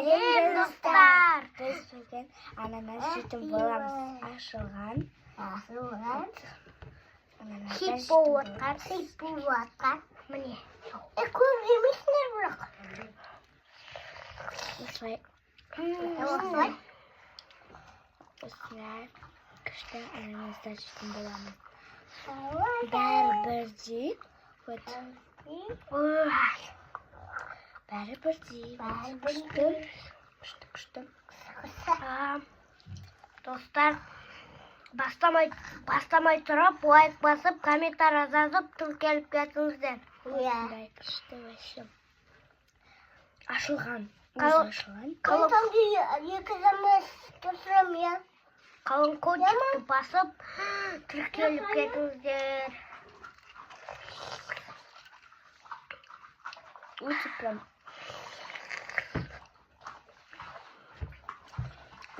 Сәлем достар. Біз бүгін ананас жейтін боламыз. Ашылған. Хит болып жатқан. Міне. Көп жемейсіңдер бірақ. Осылай. Осылай. Күшті ананастар жейтін боламыз. Бәрі бірдей. Бәрі бірдей. Күшті. Достар, бастамай тұрып, лайк басып, комментарий жазып, тіркеліп кетіңіздер. Осындай күшті вообще. Ашылған. Ашылған. Қалың кодчикті басып, тіркеліп кетіңіздер. Өте прям.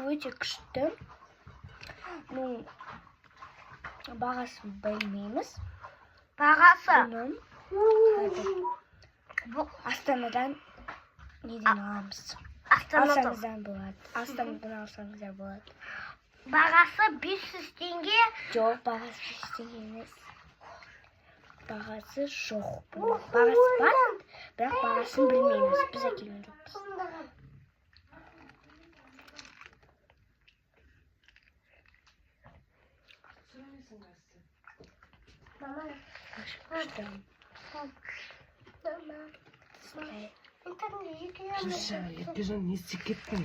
Өте күшті. Ну, бағасын білмейміз. Бағасы? Астанадан неден аламыз? Алсаңыздан болады. Астанадан алсаңыздар болады. Бағасы 500 теңге. Жоқ, бағасы 500 теңге емес. Бағасы жоқ. Бағасы бар, бірақ бағасын білмейміз. Біз әкелген жоқпыз. Мама. Пижан, не секеттің.